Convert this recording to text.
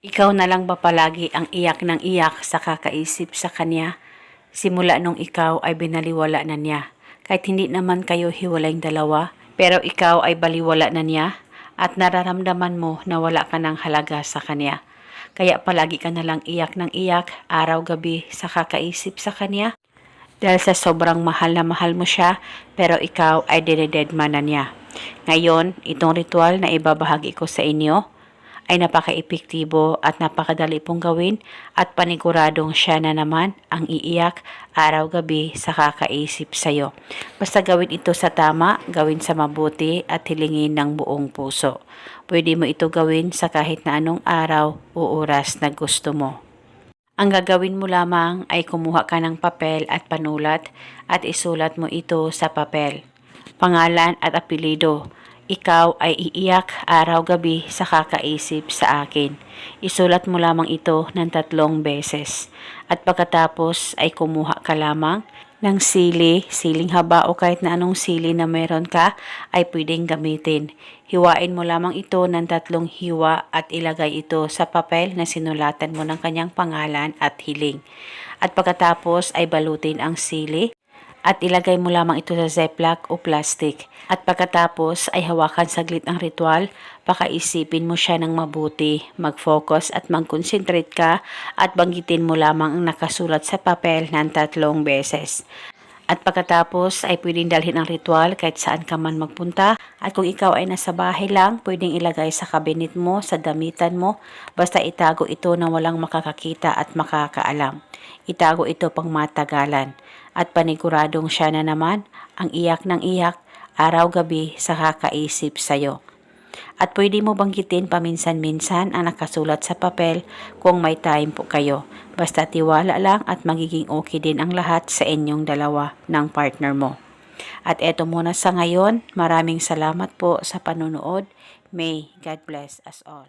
Ikaw na lang ba palagi ang iyak ng iyak sa kakaisip sa kanya? Simula nung ikaw ay binaliwala na niya. Kahit hindi naman kayo hiwalayng dalawa, pero ikaw ay baliwala na niya at nararamdaman mo na wala ka ng halaga sa kanya. Kaya palagi ka na lang iyak ng iyak araw-gabi sa kakaisip sa kanya dahil sa sobrang mahal na mahal mo siya pero ikaw ay dinededma na niya. Ngayon, itong ritual na ibabahagi ko sa inyo ay napaka-epektibo at napakadali pong gawin at paniguradong siya na naman ang iiyak araw-gabi sa kakaisip sa'yo. Basta gawin ito sa tama, gawin sa mabuti at hilingin ng buong puso. Pwede mo ito gawin sa kahit na anong araw o oras na gusto mo. Ang gagawin mo lamang ay kumuha ka ng papel at panulat at isulat mo ito sa papel. Pangalan at apelido. Ikaw ay iiyak araw-gabi sa kakaisip sa akin. Isulat mo lamang ito ng 3 beses. At pagkatapos ay kumuha ka lamang ng siling haba o kahit na anong sili na meron ka ay pwedeng gamitin. Hiwain mo lamang ito ng 3 hiwa at ilagay ito sa papel na sinulatan mo ng kanyang pangalan at hiling. At pagkatapos ay balutin ang sili at ilagay mo lamang ito sa ziplock o plastic. At pagkatapos ay hawakan saglit ang ritual, pakaisipin mo siya ng mabuti, mag-focus at mag-concentrate ka at banggitin mo lamang ang nakasulat sa papel ng 3 beses. At pagkatapos ay pwedeng dalhin ang ritual kahit saan ka man magpunta. At kung ikaw ay nasa bahay lang, pwedeng ilagay sa kabinet mo, sa damitan mo. Basta itago ito na walang makakakita at makakaalam. Itago ito pang matagalan. At paniguradong siya na naman ang iyak ng iyak araw-gabi sa kakaisip sa'yo. At pwede mo banggitin paminsan-minsan ang nakasulat sa papel kung may time po kayo. Basta tiwala lang at magiging okay din ang lahat sa inyong dalawa ng partner mo. At eto muna sa ngayon, maraming salamat po sa panunood. May God bless us all.